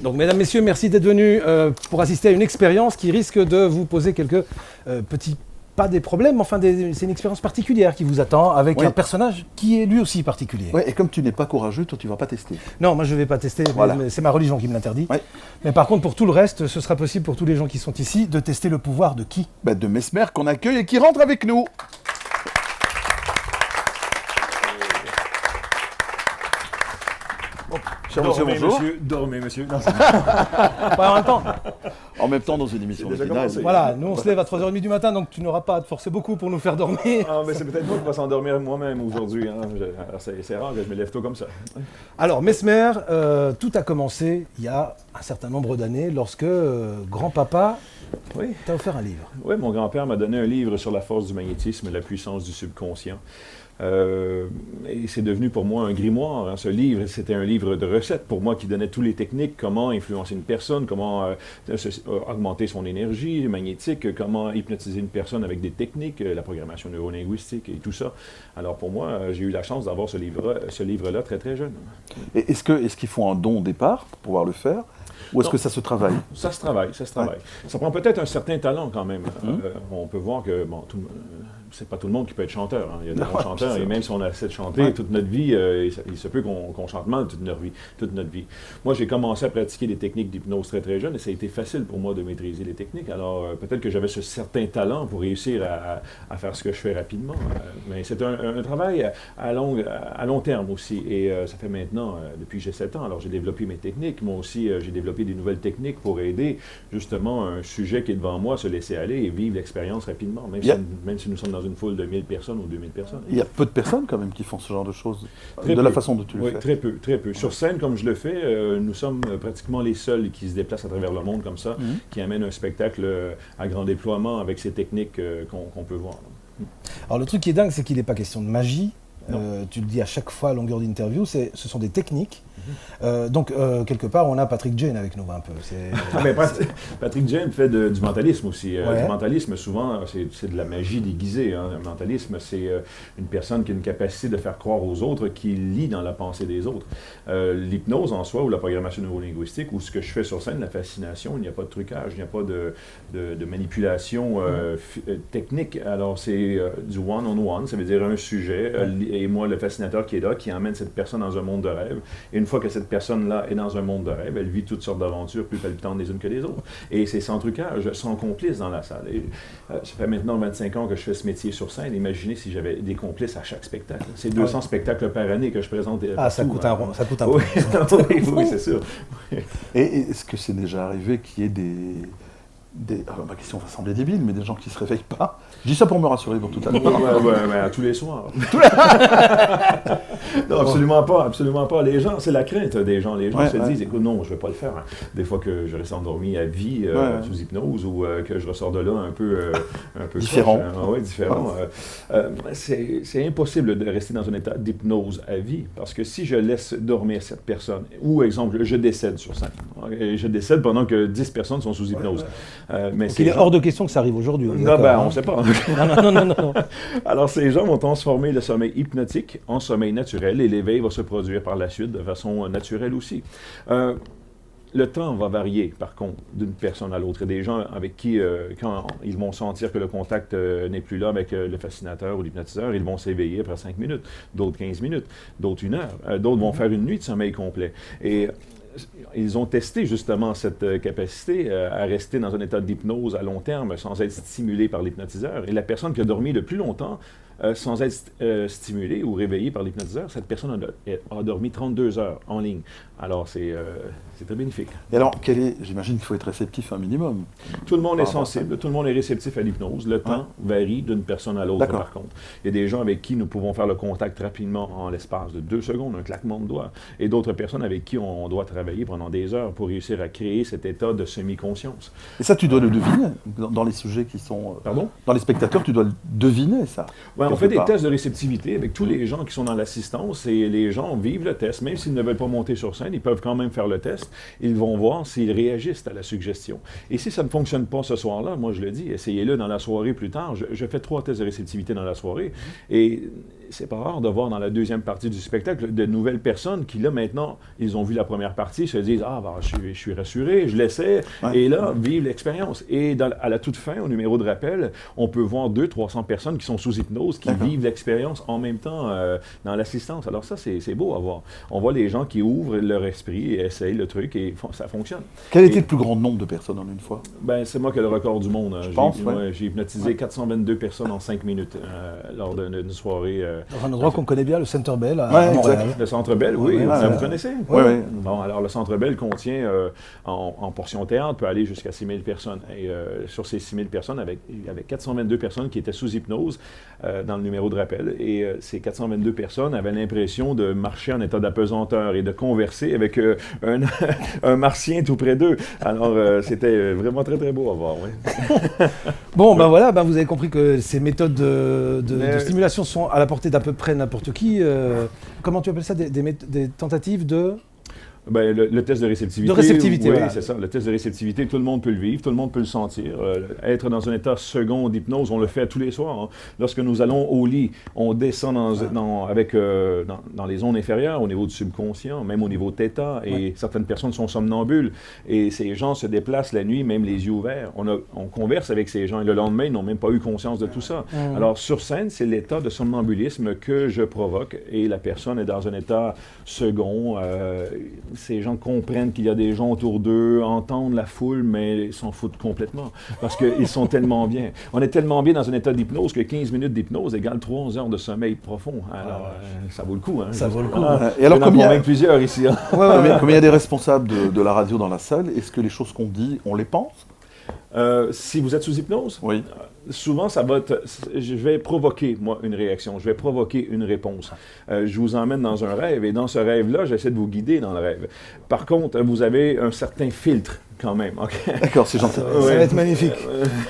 Donc, mesdames, messieurs, merci d'être venus pour assister à une expérience qui risque de vous poser quelques petits, pas des problèmes, enfin, c'est une expérience particulière qui vous attend avec un personnage qui est lui aussi particulier. Oui, et comme tu n'es pas courageux, toi, tu ne vas pas tester. Non, moi, je ne vais pas tester, Voilà. mais c'est ma religion qui me l'interdit. Ouais. Mais par contre, pour tout le reste, ce sera possible pour tous les gens qui sont ici de tester le pouvoir de qui? De Mesmer qu'on accueille et qui rentre avec nous. Cher monsieur, bonjour. Dormez, monsieur. Non, En même temps, En même temps, dans une émission C'est déjà matinale. commencé. voilà, nous on se lève à 3h30 du matin, donc tu n'auras pas à te forcer beaucoup pour nous faire dormir. ah, mais c'est peut-être moi qui vais s'endormir moi-même aujourd'hui. Hein. Alors, c'est rare que je me lève tôt comme ça. Alors, Mesmer, tout a commencé il y a un certain nombre d'années lorsque grand-papa Oui. t'a offert un livre. Oui, mon grand-père m'a donné un livre sur la force du magnétisme et la puissance du subconscient. Et c'est devenu pour moi un grimoire. Hein. Ce livre, c'était un livre de recettes pour moi qui donnait toutes les techniques, comment influencer une personne, comment augmenter son énergie magnétique, comment hypnotiser une personne avec des techniques, la programmation neurolinguistique et tout ça. Alors pour moi, j'ai eu la chance d'avoir ce livre-là très très jeune. Et est-ce qu'il faut un don au départ pour pouvoir le faire? Ou est-ce Non. que ça se travaille? Ça se travaille, ça se travaille. Ça prend peut-être un certain talent quand même. On peut voir que, bon, c'est pas tout le monde qui peut être chanteur. Hein. Il y a des bons chanteurs, et même si on a assez de chanter toute notre vie, il se peut qu'on chante mal toute notre vie. Moi, j'ai commencé à pratiquer des techniques d'hypnose très très jeune, et ça a été facile pour moi de maîtriser les techniques. Alors, peut-être que j'avais ce certain talent pour réussir à faire ce que je fais rapidement. Mais c'est un travail à long terme aussi. Et ça fait maintenant, depuis que j'ai 7 ans, alors j'ai développé mes techniques. Moi aussi, j'ai développé des nouvelles techniques pour aider justement un sujet qui est devant moi à se laisser aller et vivre l'expérience rapidement, même si nous sommes dans une foule de 1000 personnes ou 2000 personnes. Il y a peu de personnes quand même qui font ce genre de choses, Très de peu. la façon dont tu le Oui, fais. très peu, très peu. Sur scène, comme je le fais, nous sommes pratiquement les seuls qui se déplacent à travers le monde comme ça, qui amènent un spectacle à grand déploiement avec ces techniques qu'on peut voir. Alors le truc qui est dingue, c'est qu'il n'est pas question de magie. Tu le dis à chaque fois à longueur d'interview, ce sont des techniques. Donc, quelque part, on a Patrick Jane avec nous un peu. Ah, mais Patrick Jane fait du mentalisme aussi. Ouais. Du mentalisme, souvent, c'est de la magie déguisée. Hein. Le mentalisme, c'est une personne qui a une capacité de faire croire aux autres, qui lit dans la pensée des autres. L'hypnose en soi, ou la programmation neurolinguistique, ou ce que je fais sur scène, la fascination, il n'y a pas de trucage, il n'y a pas de manipulation technique. Alors, c'est du one-on-one, ça veut dire un sujet, et moi, le fascinateur qui est là, qui emmène cette personne dans un monde de rêve. Et une fois que cette personne-là est dans un monde de rêve, elle vit toutes sortes d'aventures plus palpitantes les unes que les autres. Et c'est sans trucage, sans complice dans la salle. Et, ça fait maintenant 25 ans que je fais ce métier sur scène. Imaginez si j'avais des complices à chaque spectacle. C'est 200 spectacles par année que je présente. Ah, ça coûte un rond, ça coûte un Oui, peu. oui, c'est sûr. Et est-ce que c'est déjà arrivé qu'il y ait alors, ma question va sembler débile, mais des gens qui ne se réveillent pas? Je dis ça pour me rassurer pour tout à l'heure. Ouais, tous les soirs. Non, absolument pas, absolument pas. Les gens, c'est la crainte des gens. Les gens se disent, écoute, non, je ne vais pas le faire. Hein. Des fois que je reste endormi à vie sous hypnose ou que je ressors de là un peu différent. Oui, différent. C'est impossible de rester dans un état d'hypnose à vie parce que si je laisse dormir cette personne, ou exemple, je décède sur scène, et je décède pendant que 10 personnes sont sous hypnose. Mais Il est hors de question que ça arrive aujourd'hui. Non, on ne sait pas. Non. Alors, ces gens vont transformer le sommeil hypnotique en sommeil naturel et l'éveil va se produire par la suite de façon naturelle aussi. Le temps va varier, par contre, d'une personne à l'autre. Il y a des gens avec qui, quand ils vont sentir que le contact n'est plus là avec le fascinateur ou l'hypnotiseur, ils vont s'éveiller après 5 minutes, d'autres 15 minutes, d'autres 1 heure, d'autres vont faire une nuit de sommeil complet. Et ils ont testé justement cette capacité à rester dans un état d'hypnose à long terme sans être stimulé par l'hypnotiseur. Et la personne qui a dormi le plus longtemps sans être stimulée ou réveillée par l'hypnotiseur, cette personne a dormi 32 heures en ligne. Alors, c'est très bénéfique. Et alors, j'imagine qu'il faut être réceptif un minimum. Tout le monde est sensible, tout le monde est réceptif à l'hypnose. Le temps varie d'une personne à l'autre, par contre. Il y a des gens avec qui nous pouvons faire le contact rapidement en l'espace de 2 secondes, un claquement de doigts, et d'autres personnes avec qui on doit travailler pendant des heures pour réussir à créer cet état de semi-conscience. Et ça, tu dois le deviner dans les sujets qui sont... Pardon? Dans les spectateurs, tu dois le deviner, ça. Ouais, on fait des tests de réceptivité avec tous les gens qui sont dans l'assistance et les gens vivent le test. Même s'ils ne veulent pas monter sur scène, ils peuvent quand même faire le test. Ils vont voir s'ils réagissent à la suggestion. Et si ça ne fonctionne pas ce soir-là, moi je le dis, essayez-le dans la soirée plus tard. Je fais 3 tests de réceptivité dans la soirée et c'est pas rare de voir dans la deuxième partie du spectacle de nouvelles personnes qui, là, maintenant, ils ont vu la première partie, se disent « Ah, ben, je suis rassuré, je l'essaie. Ouais. » Et là, vivent l'expérience. Et à la toute fin, au numéro de rappel, on peut voir 200-300 personnes qui sont sous hypnose, qui vivent l'expérience en même temps dans l'assistance. Alors ça, c'est beau à voir. On voit les gens qui ouvrent leur esprit et essayent le truc et ça fonctionne. Quel était le plus grand nombre de personnes en une fois? Ben, c'est moi qui ai le record du monde. Je pense, j'ai hypnotisé 422 personnes en 5 minutes lors d'une soirée. Dans un endroit qu'on connaît bien, le Centre Bell à Montréal. Le Centre Bell, oui. Vous connaissez? Oui. Bon, alors le Centre Bell contient, en portion théâtre, peut aller jusqu'à 6 000 personnes. Et sur ces 6 000 personnes, il y avait 422 personnes qui étaient sous hypnose dans le numéro de rappel. Et ces 422 personnes avaient l'impression de marcher en état d'apesanteur et de converser avec un martien tout près d'eux. Alors, c'était vraiment très, très beau à voir, oui. Bon, ben voilà, vous avez compris que ces méthodes de stimulation sont à la portée d'à peu près n'importe qui. Comment tu appelles ça? Des tentatives de... Ben, le test de réceptivité. De réceptivité, oui, voilà. C'est ça. Le test de réceptivité, tout le monde peut le vivre, tout le monde peut le sentir. Être dans un état second d'hypnose, on le fait tous les soirs. Hein. Lorsque nous allons au lit, on descend dans les zones inférieures, au niveau du subconscient, même au niveau θ, et certaines personnes sont somnambules. Et ces gens se déplacent la nuit, même les yeux ouverts. On converse avec ces gens, et le lendemain, ils n'ont même pas eu conscience de tout ça. Alors, sur scène, c'est l'état de somnambulisme que je provoque, et la personne est dans un état second. Ces gens comprennent qu'il y a des gens autour d'eux, entendent la foule, mais ils s'en foutent complètement parce qu'ils sont tellement bien. On est tellement bien dans un état d'hypnose que 15 minutes d'hypnose égale 3 heures de sommeil profond. Alors, ça vaut le coup. Hein, ça vaut le coup. Et alors, comme il y a plusieurs ici. Hein. Comme il y a des responsables de la radio dans la salle, est-ce que les choses qu'on dit, on les pense? Si vous êtes sous hypnose, oui. Souvent, je vais provoquer, moi, une réaction. Je vais provoquer une réponse. Je vous emmène dans un rêve, et dans ce rêve-là, j'essaie de vous guider dans le rêve. Par contre, vous avez un certain filtre, quand même. Okay? D'accord, c'est gentil. Ça va être magnifique.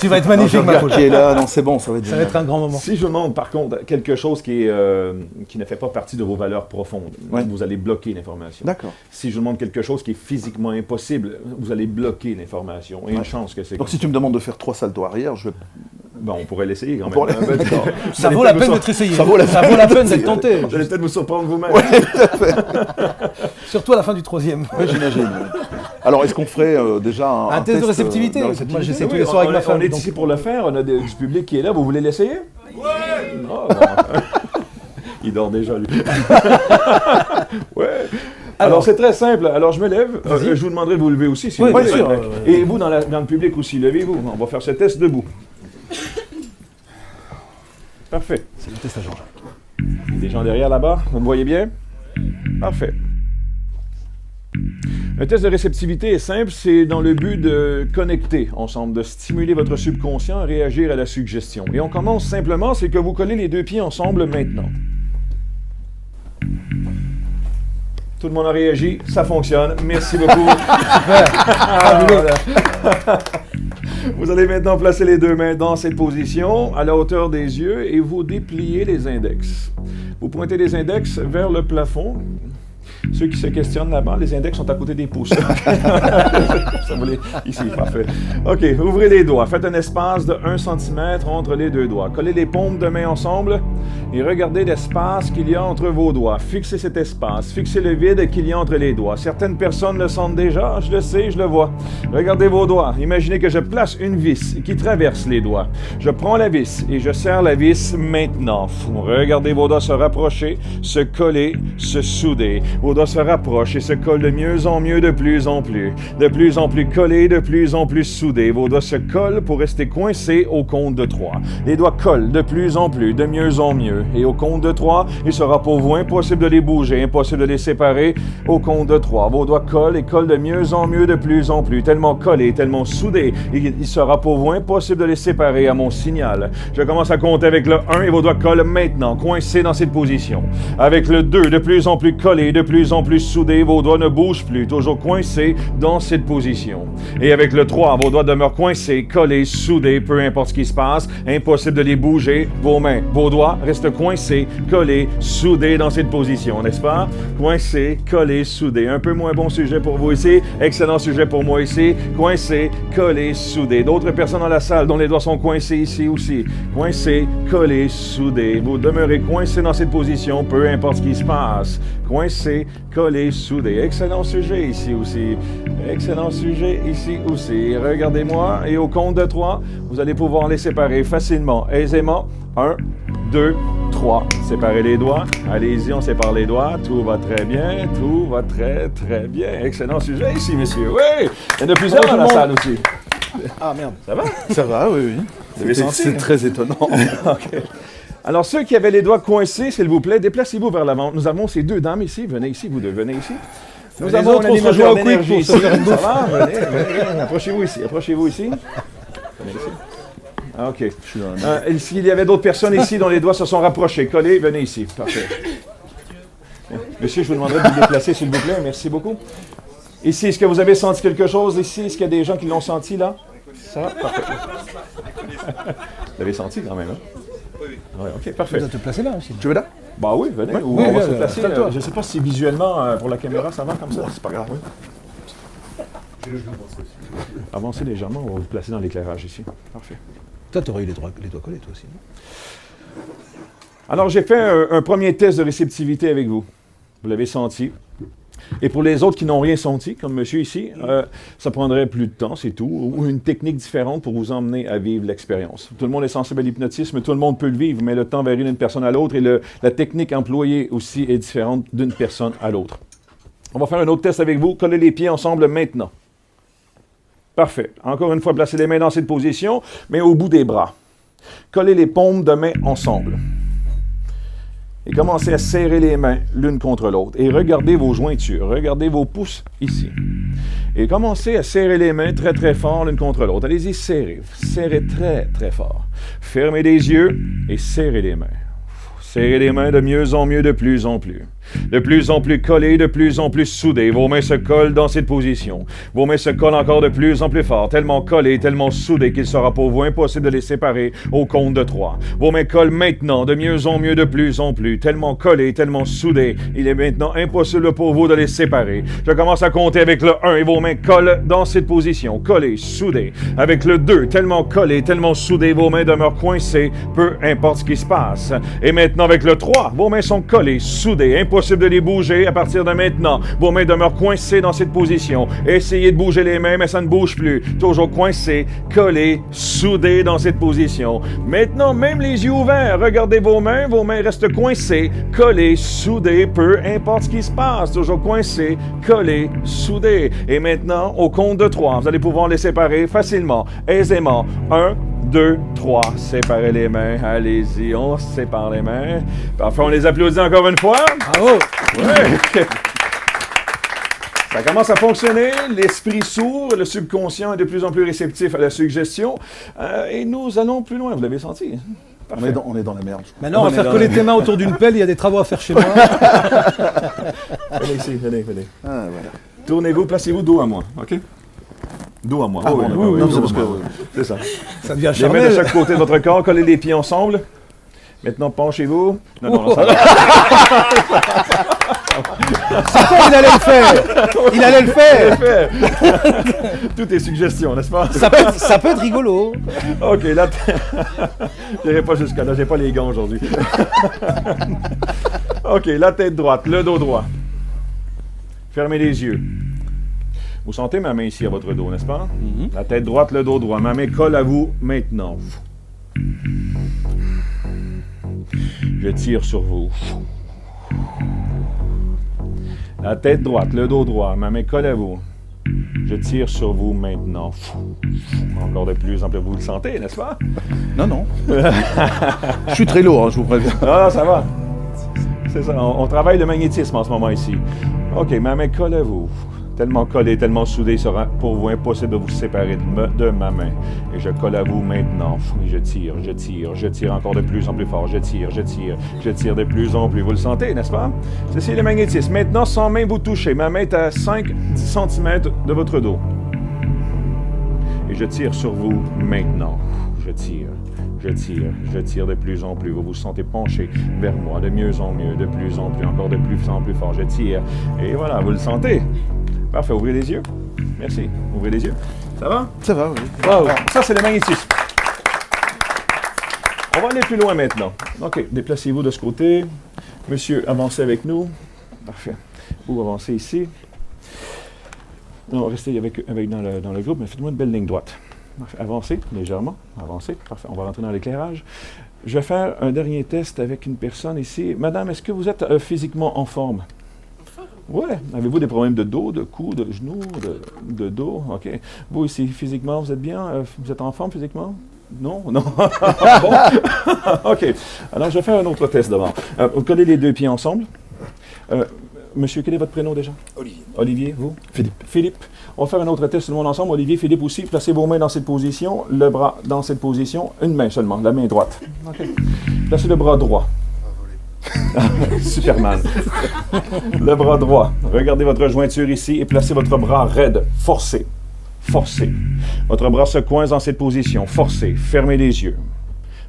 Tu vas être magnifique, ma poule. Qui est là, non, c'est bon, ça va être Ça va être un grand moment. Si je vous montre, par contre, quelque chose qui ne fait pas partie de vos valeurs profondes, vous allez bloquer l'information. D'accord. Si je vous montre quelque chose qui est physiquement impossible, vous allez bloquer l'information. Et une chance que c'est. Donc, si tu me demandes de faire 3 saltos arrière, je vais... Bon, on pourrait l'essayer quand même. Ça vaut la peine d'être essayé. Ça vaut la peine d'être tenté. Vous allez peut-être vous surprendre vous-même. Oui, tout à fait. Surtout à la fin du 3e. Oui, j'imagine. Alors, est-ce qu'on ferait déjà un test de réceptivité? Moi, j'essaie tous les soirs avec ma femme. On est ici pour le faire. On a du public qui est là. Vous voulez l'essayer? Oui! Oh, bon. Il dort déjà, lui. Ouais. Alors, c'est très simple. Alors, je me lève. Je vous demanderai de vous lever aussi. Si oui, vous bien sûr. Et vous, dans le public aussi, levez-vous. On va faire ce test debout. Parfait. C'est le test à Jean-Jacques. Il y a des gens derrière là-bas. Vous me voyez bien? Parfait. Le test de réceptivité est simple. C'est dans le but de connecter ensemble, de stimuler votre subconscient à réagir à la suggestion. Et on commence simplement, c'est que vous collez les 2 pieds ensemble maintenant. Tout le monde a réagi, ça fonctionne. Merci beaucoup. Vous allez maintenant placer les 2 mains dans cette position, à la hauteur des yeux, et vous dépliez les index. Vous pointez les index vers le plafond. Ceux qui se questionnent là-bas, les index sont à côté des pouces. Ça voulait... Ici, parfait. OK, ouvrez les doigts. Faites un espace de 1 cm entre les 2 doigts. Collez les paumes de main ensemble et regardez l'espace qu'il y a entre vos doigts. Fixez cet espace. Fixez le vide qu'il y a entre les doigts. Certaines personnes le sentent déjà. Je le sais, je le vois. Regardez vos doigts. Imaginez que je place une vis qui traverse les doigts. Je prends la vis et je serre la vis maintenant. Regardez vos doigts se rapprocher, se coller, se souder. Vos doigts se rapprochent et se collent de mieux en mieux, de plus en plus collés, de plus en plus soudés. Vos doigts se collent pour rester coincés au compte de 3. Les doigts collent de plus en plus, de mieux en mieux. Et au compte de 3, il sera pour vous impossible de les bouger, impossible de les séparer. Au compte de 3, vos doigts collent et collent de mieux en mieux, de plus en plus, tellement collés, tellement soudés. Il sera pour vous impossible de les séparer à mon signal. Je commence à compter avec le 1 et vos doigts collent maintenant, coincés dans cette position. Avec le 2, de plus en plus collés, de plus en plus soudés, vos doigts ne bougent plus, toujours coincés dans cette position. Et avec le 3, vos doigts demeurent coincés, collés, soudés, peu importe ce qui se passe, impossible de les bouger, vos mains, vos doigts restent coincés, collés, soudés dans cette position, n'est-ce pas? Coincés, collés, soudés. Un peu moins bon sujet pour vous ici, excellent sujet pour moi ici, coincés, collés, soudés. D'autres personnes dans la salle dont les doigts sont coincés ici aussi, coincés, collés, soudés. Vous demeurez coincés dans cette position, peu importe ce qui se passe. Coincés, collés, soudés. Excellent sujet ici aussi. Excellent sujet ici aussi. Regardez-moi et au compte de 3, vous allez pouvoir les séparer facilement, aisément. 1, 2, 3. Séparez les doigts. Allez-y, on sépare les doigts. Tout va très bien. Tout va très, très bien. Excellent sujet ici, messieurs. Oui! Il y en a plusieurs dans la salle aussi. Ah merde. Ça va? Ça va, oui, oui. Vous avez senti, C'est hein? très étonnant. OK. Alors, ceux qui avaient les doigts coincés, s'il vous plaît, déplacez-vous vers l'avant. Nous avons ces deux dames ici. Venez ici, vous deux. Venez ici. Nous Les avons autres, un on se rejoint animateur au quick d'énergie pour ici. se faire une Ça va? Venez, venez. Approchez-vous ici. Approchez-vous ici. Venez ici. Ah, OK. Je suis dans S'il y avait d'autres personnes ici dont les doigts se sont rapprochés, collez, venez ici. Parfait. Monsieur, je vous demanderai de vous déplacer, s'il vous plaît. Merci beaucoup. Ici, est-ce que vous avez senti quelque chose ici? Est-ce qu'il y a des gens qui l'ont senti là? Ça va? Parfait. Vous l'avez senti quand même, hein? Oui. OK, parfait. Tu dois te placer là aussi. Tu veux là? Bah oui, venez. Ouais. Ou Oui, on va oui, se placer. installe-toi. Je ne sais pas si visuellement, pour la caméra, ça va comme ça. C'est pas grave. Avancez légèrement, on va vous placer dans l'éclairage ici. Parfait. Toi, tu aurais eu les doigts collés, toi aussi. Non? Alors, j'ai fait un premier test de réceptivité avec vous. Vous l'avez senti. Et pour les autres qui n'ont rien senti, comme monsieur ici, ça prendrait plus de temps, c'est tout, ou une technique différente pour vous emmener à vivre l'expérience. Tout le monde est sensible à l'hypnotisme, tout le monde peut le vivre, mais le temps varie d'une personne à l'autre et la technique employée aussi est différente d'une personne à l'autre. On va faire un autre test avec vous. Collez les pieds ensemble maintenant. Parfait. Encore une fois, placez les mains dans cette position, mais au bout des bras. Collez les paumes de main ensemble. Et commencez à serrer les mains l'une contre l'autre. Et regardez vos jointures. Regardez vos pouces ici. Et commencez à serrer les mains très, très fort l'une contre l'autre. Allez-y, serrez. Serrez très, très fort. Fermez les yeux et serrez les mains. Serrez les mains de mieux en mieux, de plus en plus. De plus en plus collés, de plus en plus soudés. Vos mains se collent dans cette position. Vos mains se collent encore de plus en plus fort, tellement collés, tellement soudés qu'il sera pour vous impossible de les séparer au compte de 3. Vos mains collent maintenant de mieux en mieux, de plus en plus, tellement collés, tellement soudés. Il est maintenant impossible pour vous de les séparer. Je commence à compter avec le 1 et vos mains collent dans cette position, collés, soudés. Avec le 2, tellement collés, tellement soudés, vos mains demeurent coincées, peu importe ce qui se passe. Et maintenant avec le 3, vos mains sont collées, soudées, impossible de les bouger à partir de maintenant. Vos mains demeurent coincées dans cette position. Essayez de bouger les mains, mais ça ne bouge plus. Toujours coincées, collées, soudées dans cette position. Maintenant, même les yeux ouverts, regardez vos mains restent coincées, collées, soudées, peu importe ce qui se passe. Toujours coincées, collées, soudées. Et maintenant, au compte de 3, vous allez pouvoir les séparer facilement, aisément. 1, 2, 3, séparez les mains. Allez-y, on sépare les mains. Parfait, on les applaudit encore une fois. Bravo! Ouais. Ça commence à fonctionner, l'esprit s'ouvre, le subconscient est de plus en plus réceptif à la suggestion. Et nous allons plus loin, vous l'avez senti. On est dans la merde. Maintenant, on va faire coller tes mains autour d'une pelle, il y a des travaux à faire chez moi. Venez ici, venez. Ah, voilà. Tournez-vous, placez-vous dos à moi, OK? Dos à moi. Ah, oui, bon, oui, non, dos c'est parce à que... moi. C'est ça. Ça devient Les mains de charnel. chaque côté de votre corps, collez les pieds ensemble. Maintenant, penchez-vous. Non, ça va. Il allait le faire! Il allait le faire! Tout est suggestion, n'est-ce pas? Ça peut être rigolo. OK, là, j'irai pas jusqu'à là, j'ai pas les gants aujourd'hui. OK, la tête droite, le dos droit. Fermez les yeux. Vous sentez ma main ici à votre dos, n'est-ce pas? La tête droite, le dos droit. Ma main colle à vous maintenant. Je tire sur vous. La tête droite, le dos droit. Ma main colle à vous. Je tire sur vous maintenant. Encore de plus en plus. Vous le sentez, n'est-ce pas? Non. Je suis très lourd, hein, je vous préviens. Ah, ça va. C'est ça. On travaille le magnétisme en ce moment ici. OK, ma main colle à vous. tellement collés, tellement soudés, il sera pour vous impossible de vous séparer de ma main. Et je colle à vous maintenant. Et je tire encore de plus en plus fort. Je tire de plus en plus. Vous le sentez, n'est-ce pas? Ceci est le magnétisme. Maintenant, sans main vous touchez. Ma main est à 5-10 cm de votre dos. Et je tire sur vous maintenant. Je tire de plus en plus. Vous vous sentez penché vers moi, de mieux en mieux, de plus en plus, encore de plus en plus fort. Je tire. Et voilà, vous le sentez. Parfait, ouvrez les yeux. Merci. Ouvrez les yeux. Ça va? Ça va, oui. Wow. Ça, c'est le magnétisme. On va aller plus loin maintenant. OK, déplacez-vous de ce côté. Monsieur, avancez avec nous. Parfait. Vous avancez ici. Non, restez dans le groupe, mais faites-moi une belle ligne droite. Avancez légèrement. Avancez. Parfait. On va rentrer dans l'éclairage. Je vais faire un dernier test avec une personne ici. Madame, est-ce que vous êtes physiquement en forme? Oui. Avez-vous des problèmes de dos, de cou, de genoux, de dos? OK. Vous ici, physiquement, vous êtes bien? Vous êtes en forme physiquement? Non? Non? Bon. OK. Alors, je vais faire un autre test d'abord. Vous collez les deux pieds ensemble. Monsieur, quel est votre prénom déjà? Olivier. Olivier, vous? Philippe. Philippe. On va faire un autre test, tout le monde ensemble. Olivier, Philippe aussi. Placez vos mains dans cette position, le bras dans cette position. Une main seulement, la main droite. OK. Placez le bras droit. Superman. Le bras droit. Regardez votre jointure ici et placez votre bras raide. Forcez. Forcez. Votre bras se coince dans cette position. Forcez. Fermez les yeux.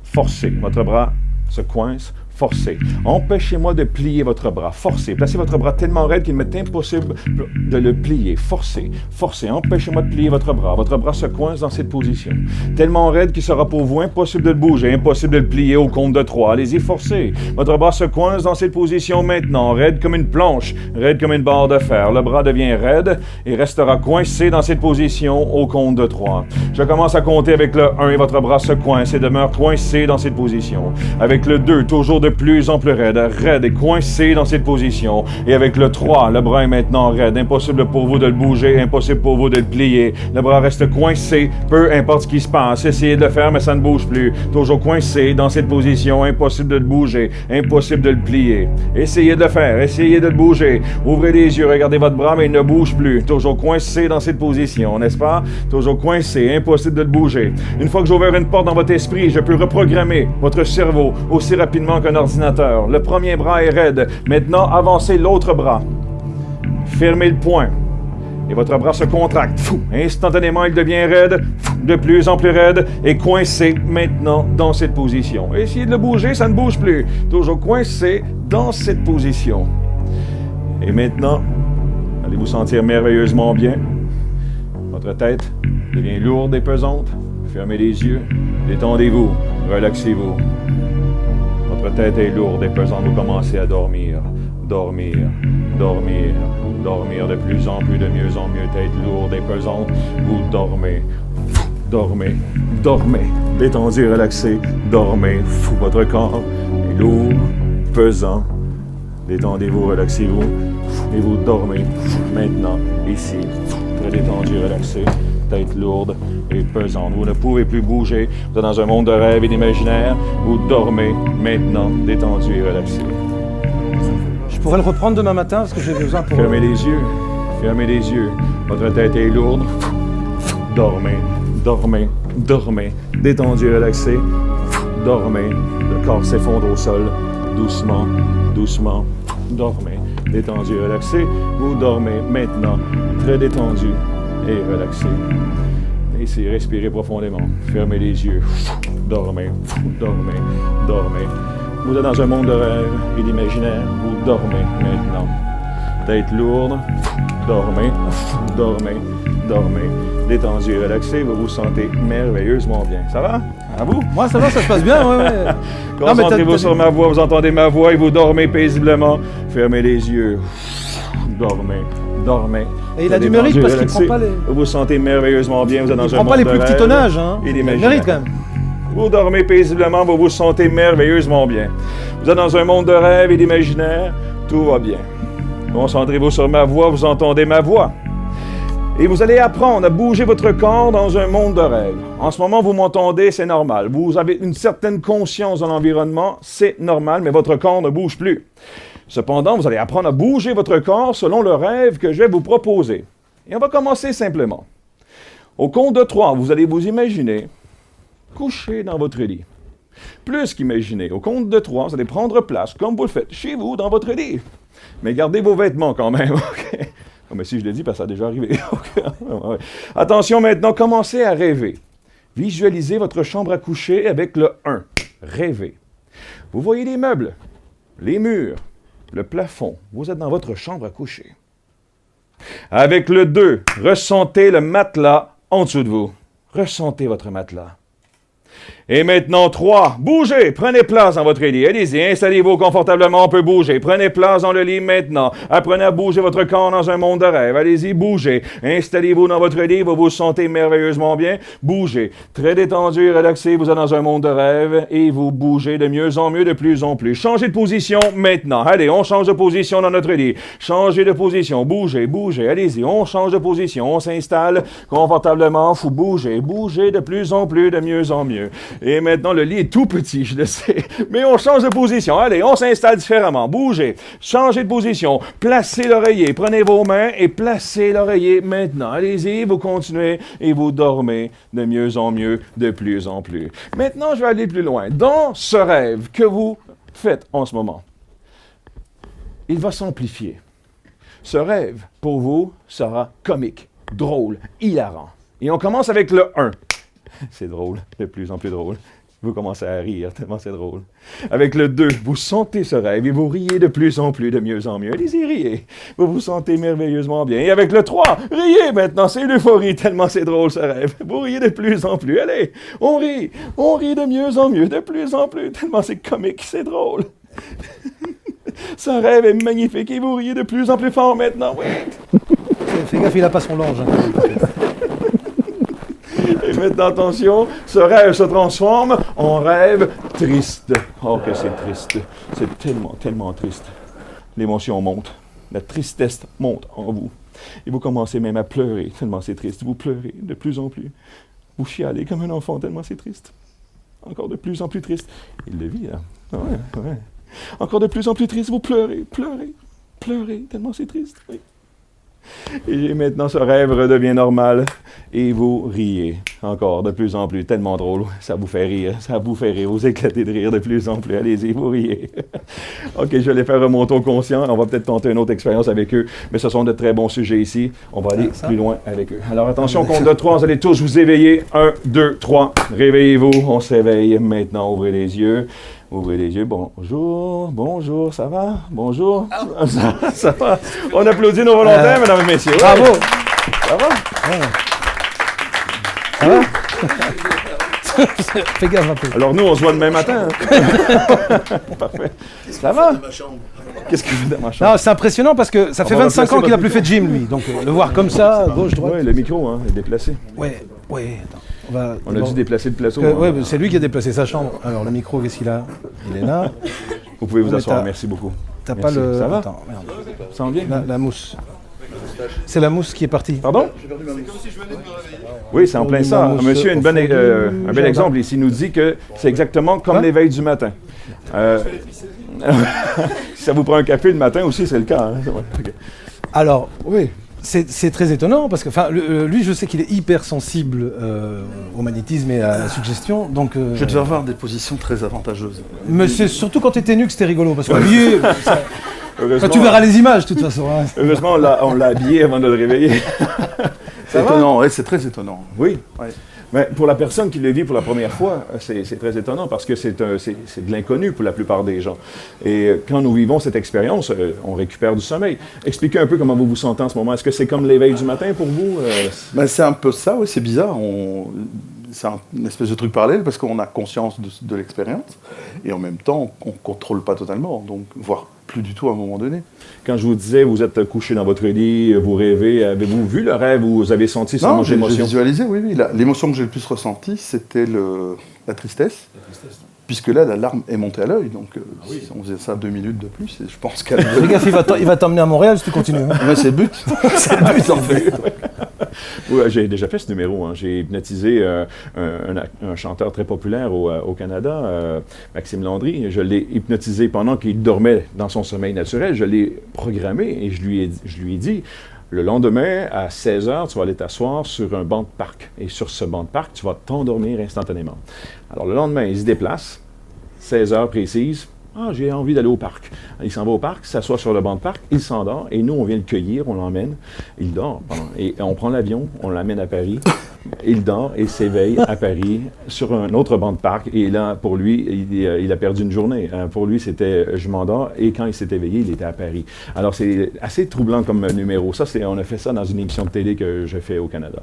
Forcez. Votre bras se coince. Forcez. Empêchez-moi de plier votre bras. Forcez. Placez votre bras tellement raide qu'il m'est impossible de le plier. Forcez. Forcez. Empêchez-moi de plier votre bras. Votre bras se coince dans cette position. Tellement raide qu'il sera pour vous impossible de le bouger, impossible de le plier au compte de 3. Allez-y, forcez. Votre bras se coince dans cette position maintenant. Raide comme une planche. Raide comme une barre de fer. Le bras devient raide et restera coincé dans cette position au compte de 3. Je commence à compter avec le 1 et votre bras se coince et demeure coincé dans cette position. Avec le 2, toujours de plus en plus raide et coincé dans cette position. Et avec le 3, le bras est maintenant raide. Impossible pour vous de le bouger, impossible pour vous de le plier. Le bras reste coincé, peu importe ce qui se passe. Essayez de le faire, mais ça ne bouge plus. Toujours coincé dans cette position, impossible de le bouger, impossible de le plier. Essayez de le faire, essayez de le bouger. Ouvrez les yeux, regardez votre bras, mais il ne bouge plus. Toujours coincé dans cette position, n'est-ce pas? Toujours coincé, impossible de le bouger. Une fois que j'ai ouvert une porte dans votre esprit, je peux reprogrammer votre cerveau aussi rapidement qu'un ordinateur. Le premier bras est raide. Maintenant, avancez l'autre bras. Fermez le poing. Et votre bras se contracte. Instantanément, il devient raide, de plus en plus raide, et coincé maintenant dans cette position. Essayez de le bouger, ça ne bouge plus. Toujours coincé dans cette position. Et maintenant, allez vous sentir merveilleusement bien. Votre tête devient lourde et pesante. Fermez les yeux. Détendez-vous. Relaxez-vous. Votre tête est lourde et pesante, vous commencez à dormir, dormir, dormir, dormir de plus en plus, de mieux en mieux, tête lourde et pesante, vous dormez, dormez, dormez, détendu, relaxé, dormez, votre corps est lourd, pesant, détendez-vous, relaxez-vous, et vous dormez maintenant, ici, très détendu, relaxé. Tête lourde et pesante. Vous ne pouvez plus bouger. Vous êtes dans un monde de rêve et d'imaginaire. Vous dormez maintenant, détendu et relaxé. Je pourrais le reprendre demain matin parce que j'ai besoin pour... Fermez les yeux. Fermez les yeux. Votre tête est lourde. Dormez, dormez, dormez. Détendu et relaxé. Dormez. Le corps s'effondre au sol. Doucement, doucement. Dormez. Détendu et relaxé. Vous dormez maintenant. Très détendu et relaxé. Essayez, respirez profondément. Fermez les yeux. Dormez, dormez, dormez. Vous êtes dans un monde de rêve et d'imaginaire. Vous dormez maintenant. Tête lourde. Dormez, dormez, dormez. Détendu et relaxé, vous vous sentez merveilleusement bien. Ça va? À vous? Moi, ça va, ça se passe bien. Ouais. Concentrez-vous sur ma voix, vous entendez ma voix et vous dormez paisiblement. Fermez les yeux. Dormez, dormez. Et il a du mérite parce qu'il ne prend pas les... Vous vous sentez merveilleusement bien, vous êtes dans un monde de rêve. Il ne prend pas les plus petits tonnages, hein. Il mérite quand même. Vous dormez paisiblement, vous vous sentez merveilleusement bien. Vous êtes dans un monde de rêve et d'imaginaire, tout va bien. Concentrez-vous sur ma voix, vous entendez ma voix. Et vous allez apprendre à bouger votre corps dans un monde de rêve. En ce moment, vous m'entendez, c'est normal. Vous avez une certaine conscience de l'environnement, c'est normal, mais votre corps ne bouge plus. Cependant, vous allez apprendre à bouger votre corps selon le rêve que je vais vous proposer. Et on va commencer simplement. Au compte de 3, vous allez vous imaginer couché dans votre lit. Plus qu'imaginer, au compte de 3, vous allez prendre place, comme vous le faites chez vous, dans votre lit. Mais gardez vos vêtements quand même, OK? Oh, mais si je le dis, parce que ça a déjà arrivé. Okay. Attention maintenant, commencez à rêver. Visualisez votre chambre à coucher avec le 1. Rêvez. Vous voyez les meubles, les murs, le plafond. Vous êtes dans votre chambre à coucher. Avec le 2, ressentez le matelas en dessous de vous. Ressentez votre matelas. Et maintenant, 3, bougez, prenez place dans votre lit. Allez-y, installez-vous confortablement, on peut bouger. Prenez place dans le lit maintenant. Apprenez à bouger votre corps dans un monde de rêve. Allez-y, bougez. Installez-vous dans votre lit, vous vous sentez merveilleusement bien. Bougez. Très détendu et relaxé, vous êtes dans un monde de rêve et vous bougez de mieux en mieux, de plus en plus. Changez de position maintenant. Allez, on change de position dans notre lit. Changez de position, bougez, bougez. Allez-y, on change de position, on s'installe confortablement. Faut bouger, bougez de plus en plus, de mieux en mieux. Et maintenant, le lit est tout petit, je le sais. Mais on change de position. Allez, on s'installe différemment. Bougez. Changez de position. Placez l'oreiller. Prenez vos mains et placez l'oreiller maintenant. Allez-y, vous continuez et vous dormez de mieux en mieux, de plus en plus. Maintenant, je vais aller plus loin. Dans ce rêve que vous faites en ce moment, il va s'amplifier. Ce rêve, pour vous, sera comique, drôle, hilarant. Et on commence avec le 1. C'est drôle, de plus en plus drôle. Vous commencez à rire, tellement c'est drôle. Avec le 2, vous sentez ce rêve et vous riez de plus en plus, de mieux en mieux. Allez-y, riez. Vous vous sentez merveilleusement bien. Et avec le 3, riez maintenant, c'est l'euphorie, tellement c'est drôle ce rêve. Vous riez de plus en plus. Allez, on rit de mieux en mieux, de plus en plus, tellement c'est comique, c'est drôle. Ce rêve est magnifique et vous riez de plus en plus fort maintenant. Oui. Fais gaffe, il n'a pas son linge. Et maintenant, attention, ce rêve se transforme en rêve triste. Oh, que c'est triste. C'est tellement, tellement triste. L'émotion monte. La tristesse monte en vous. Et vous commencez même à pleurer, tellement c'est triste. Vous pleurez de plus en plus. Vous chialez comme un enfant, tellement c'est triste. Encore de plus en plus triste. Il le vit, là. Ouais, ouais. Encore de plus en plus triste. Vous pleurez, pleurez, pleurez, tellement c'est triste. Oui. Et maintenant, ce rêve redevient normal et vous riez encore de plus en plus, tellement drôle, ça vous fait rire, vous éclatez de rire de plus en plus, allez-y, vous riez. OK, je vais les faire remonter au conscient, on va peut-être tenter une autre expérience avec eux, mais ce sont de très bons sujets ici, on va aller plus loin avec eux. Alors attention, compte de 3, vous allez tous vous éveiller, 1, 2, 3, réveillez-vous, on s'éveille maintenant, ouvrez les yeux. Ouvrez les yeux, bonjour, ça va? Bonjour, ça va? On applaudit nos volontaires, mesdames et messieurs. Bravo! Ça va? Ça va? Fais gaffe un peu. Alors nous, on se voit demain matin. Hein? Parfait. Ça va? Qu'est-ce qu'il fait dans ma chambre? Non, c'est impressionnant parce que ça fait 25 ans qu'il n'a plus fait de gym, lui. Donc le voir comme ça, gauche, droite. Oui, le micro hein, est déplacé. Ouais, attends. On a dû déplacer le plateau. Ouais, c'est lui qui a déplacé sa chambre. Alors le micro, qu'est-ce qu'il a? Il est là. Vous pouvez vous asseoir, merci beaucoup. T'as pas le... Ça va? Attends, merde. Ça en vient? La mousse. C'est la mousse qui est partie. Pardon? Oui, c'est en plein ça. Monsieur a un bel exemple ici. Il nous dit que c'est exactement comme l'éveil du matin. Si ça vous prend un café le matin aussi, c'est le cas. Hein? Okay. Alors, oui. C'est très étonnant parce que, lui, je sais qu'il est hyper sensible au magnétisme et à la suggestion. Donc, je devais avoir des positions très avantageuses. Mais c'est surtout quand tu étais nu que c'était rigolo parce que lui, tu verras les images de toute façon. Hein. Heureusement, on l'a habillé avant de le réveiller. C'est étonnant, oui, c'est très étonnant. Oui. Ouais. Mais pour la personne qui le vit pour la première fois, c'est très étonnant parce que c'est de l'inconnu pour la plupart des gens. Et quand nous vivons cette expérience, on récupère du sommeil. Expliquez un peu comment vous vous sentez en ce moment. Est-ce que c'est comme l'éveil du matin pour vous? Ben, c'est un peu ça, oui, c'est bizarre. C'est une espèce de truc parallèle parce qu'on a conscience de l'expérience et en même temps, on ne contrôle pas totalement, donc voire plus du tout à un moment donné. Quand je vous disais, vous êtes couché dans votre lit, vous rêvez, avez-vous vu le rêve ou vous avez senti ce moment d'émotion? J'ai visualisé, oui. L'émotion que j'ai le plus ressentie, c'était la tristesse. Puisque là, la larme est montée à l'œil, donc si on faisait ça 2 minutes de plus, je pense qu'elle... Fais gaffe, il va t'emmener à Montréal si tu continues. Hein. Ouais, c'est le but. C'est le but, en fait. Oui, j'ai déjà fait ce numéro. Hein. J'ai hypnotisé un chanteur très populaire au Canada, Maxime Landry. Je l'ai hypnotisé pendant qu'il dormait dans son sommeil naturel. Je l'ai programmé et je lui ai dit, Le lendemain, à 16 h, tu vas aller t'asseoir sur un banc de parc. Et sur ce banc de parc, tu vas t'endormir instantanément. Alors, le lendemain, il se déplace, 16 h précises. Ah, j'ai envie d'aller au parc. Il s'en va au parc, s'assoit sur le banc de parc, il s'endort, et nous, on vient le cueillir, on l'emmène. Il dort. Et on prend l'avion, on l'amène à Paris. Il dort et s'éveille à Paris sur un autre banc de parc. Et là, pour lui, il a perdu une journée. Pour lui, c'était je m'endors. Et quand il s'est éveillé, il était à Paris. Alors, c'est assez troublant comme numéro. Ça, on a fait ça dans une émission de télé que je fais au Canada.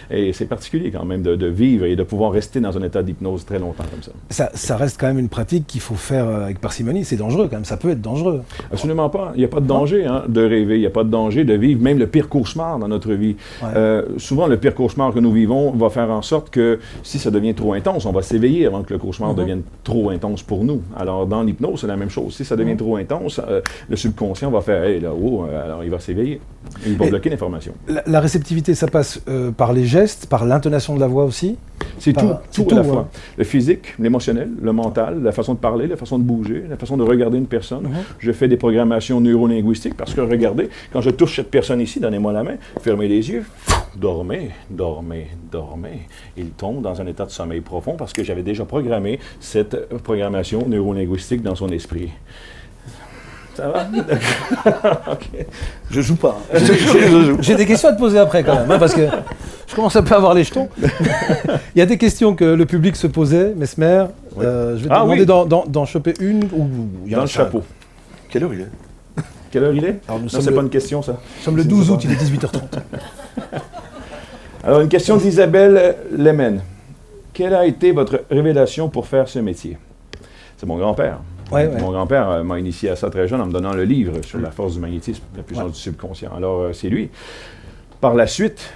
Et c'est particulier quand même de vivre et de pouvoir rester dans un état d'hypnose très longtemps comme ça. Ça reste quand même une pratique qu'il faut faire avec parcimonie. C'est dangereux quand même. Ça peut être dangereux. Absolument pas. Il n'y a pas de danger de rêver. Il n'y a pas de danger de vivre même le pire cauchemar dans notre vie. Ouais. Souvent, le pire cauchemar que nous vivons va faire en sorte que si ça devient trop intense, on va s'éveiller avant que le cauchemar devienne trop intense pour nous. Alors, dans l'hypnose, c'est la même chose. Si ça devient trop intense, le subconscient va faire « Hey, là-haut », alors il va s'éveiller. Il va bloquer l'information. La réceptivité, ça passe par les gestes, par l'intonation de la voix aussi? C'est tout à la fois. Le physique, l'émotionnel, le mental, la façon de parler, la façon de bouger, la façon de regarder une personne. Je fais des programmations neurolinguistiques parce que, regardez, quand je touche cette personne ici, donnez-moi la main, fermez les yeux, dormez, dormez, dormez. Il tombe dans un état de sommeil profond parce que j'avais déjà programmé cette programmation neurolinguistique dans son esprit. Ça va? Okay. Je joue pas. J'ai des questions à te poser après quand même, parce que je commence un peu à avoir les jetons. Il y a des questions que le public se posait, Mesmer. Oui. Je vais te demander d'en choper une. Dans le chapeau. Quelle heure il est? Quelle heure il est? Non, c'est pas une question, ça. Nous sommes le 12 août, il est 18h30. Alors, une question d'Isabelle Lemen. Quelle a été votre révélation pour faire ce métier? C'est mon grand-père. Mon grand-père m'a initié à ça très jeune en me donnant le livre sur la force du magnétisme, la puissance du subconscient. Alors, c'est lui. Par la suite,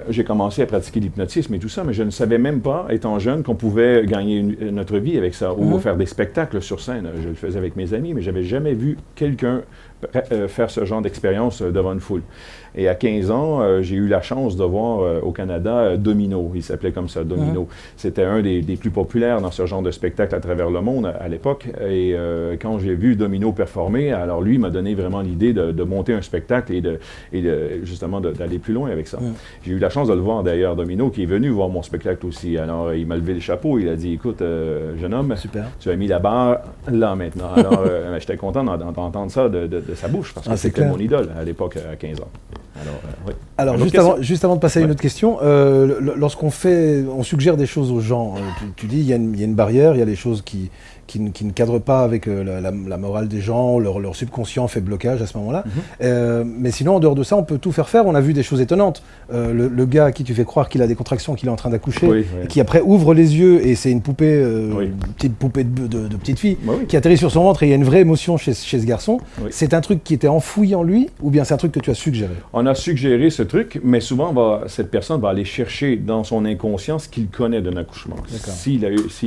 j'ai commencé à pratiquer l'hypnotisme et tout ça, mais je ne savais même pas, étant jeune, qu'on pouvait gagner notre vie avec ça ou faire des spectacles sur scène. Je le faisais avec mes amis, mais je n'avais jamais vu quelqu'un faire ce genre d'expérience devant une foule. Et à 15 ans, j'ai eu la chance de voir au Canada Domino. Il s'appelait comme ça, Domino. C'était un des plus populaires dans ce genre de spectacle à travers le monde à l'époque. Et quand j'ai vu Domino performer, alors lui m'a donné vraiment l'idée de monter un spectacle et justement d'aller plus loin avec ça. J'ai eu la chance de le voir d'ailleurs, Domino, qui est venu voir mon spectacle aussi. Alors il m'a levé le chapeau, il a dit « Écoute, jeune homme, tu as mis la barre là maintenant. » Alors j'étais content d'entendre ça de sa bouche, parce que c'était mon idole à l'époque, à 15 ans. Alors juste avant de passer à une autre question, lorsqu'on suggère des choses aux gens, tu dis il y a une barrière, il y a des choses qui ne cadrent pas avec la morale des gens, leur subconscient fait blocage à ce moment-là. Mais sinon, en dehors de ça, on peut tout faire. On a vu des choses étonnantes. Le gars à qui tu fais croire qu'il a des contractions, qu'il est en train d'accoucher, et qui après ouvre les yeux, et c'est une poupée, une petite poupée de petite fille, qui atterrit sur son ventre, et il y a une vraie émotion chez ce garçon. C'est un truc qui était enfoui en lui, ou bien c'est un truc que tu as suggéré? On a suggéré ce truc, mais souvent, cette personne va aller chercher dans son inconscient ce qu'il connaît d'un accouchement. S'il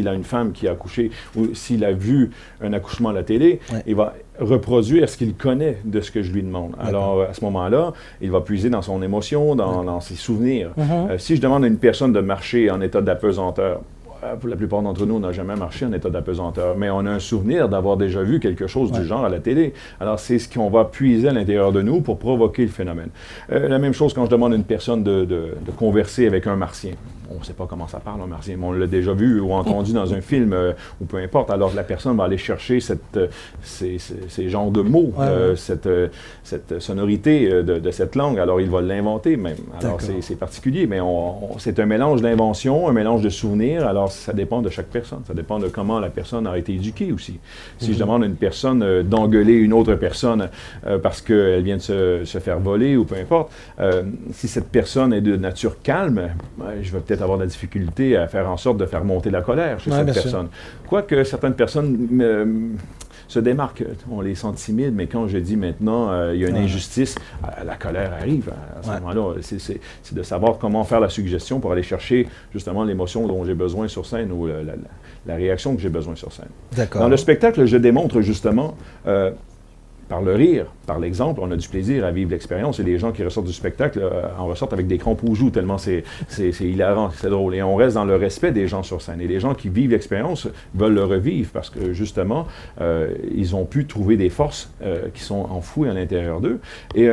a une femme qui a accouché, ou s'il a vu un accouchement à la télé, il va reproduire ce qu'il connaît de ce que je lui demande. Alors, à ce moment-là, il va puiser dans son émotion, dans ses souvenirs. Si je demande à une personne de marcher en état d'apesanteur, pour la plupart d'entre nous, on n'a jamais marché en état d'apesanteur, mais on a un souvenir d'avoir déjà vu quelque chose du genre à la télé. Alors, c'est ce qu'on va puiser à l'intérieur de nous pour provoquer le phénomène. La même chose quand je demande à une personne de converser avec un martien. On ne sait pas comment ça parle, un martien, mais on l'a déjà vu ou entendu dans un film, ou peu importe. Alors, la personne va aller chercher ces genres de mots, cette sonorité de cette langue. Alors, il va l'inventer même. Alors, c'est particulier, mais c'est un mélange d'invention, un mélange de souvenirs. Alors, ça dépend de chaque personne. Ça dépend de comment la personne a été éduquée aussi. Si je demande à une personne d'engueuler une autre personne parce qu'elle vient de se faire voler ou peu importe, si cette personne est de nature calme, je vais peut-être avoir de la difficulté à faire en sorte de faire monter la colère chez cette personne. Quoique certaines personnes se démarquent, on les sent timides, mais quand je dis maintenant, il y a une injustice, la colère arrive à ce moment-là. C'est de savoir comment faire la suggestion pour aller chercher justement l'émotion dont j'ai besoin sur scène ou la réaction que j'ai besoin sur scène. Dans le spectacle, je démontre justement par le rire, par l'exemple, on a du plaisir à vivre l'expérience et les gens qui ressortent du spectacle en ressortent avec des crampes aux joues tellement c'est hilarant, c'est drôle. Et on reste dans le respect des gens sur scène. Et les gens qui vivent l'expérience veulent le revivre parce que justement, ils ont pu trouver des forces qui sont enfouies à l'intérieur d'eux. Et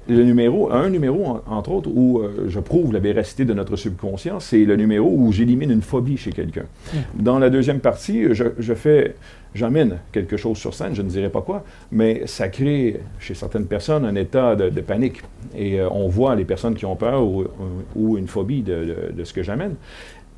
un numéro, entre autres, où je prouve la véracité de notre subconscient, c'est le numéro où j'élimine une phobie chez quelqu'un. Dans la deuxième partie, j'amène quelque chose sur scène, je ne dirai pas quoi, mais ça crée chez certaines personnes un état de panique. Et on voit les personnes qui ont peur ou une phobie de ce que j'amène.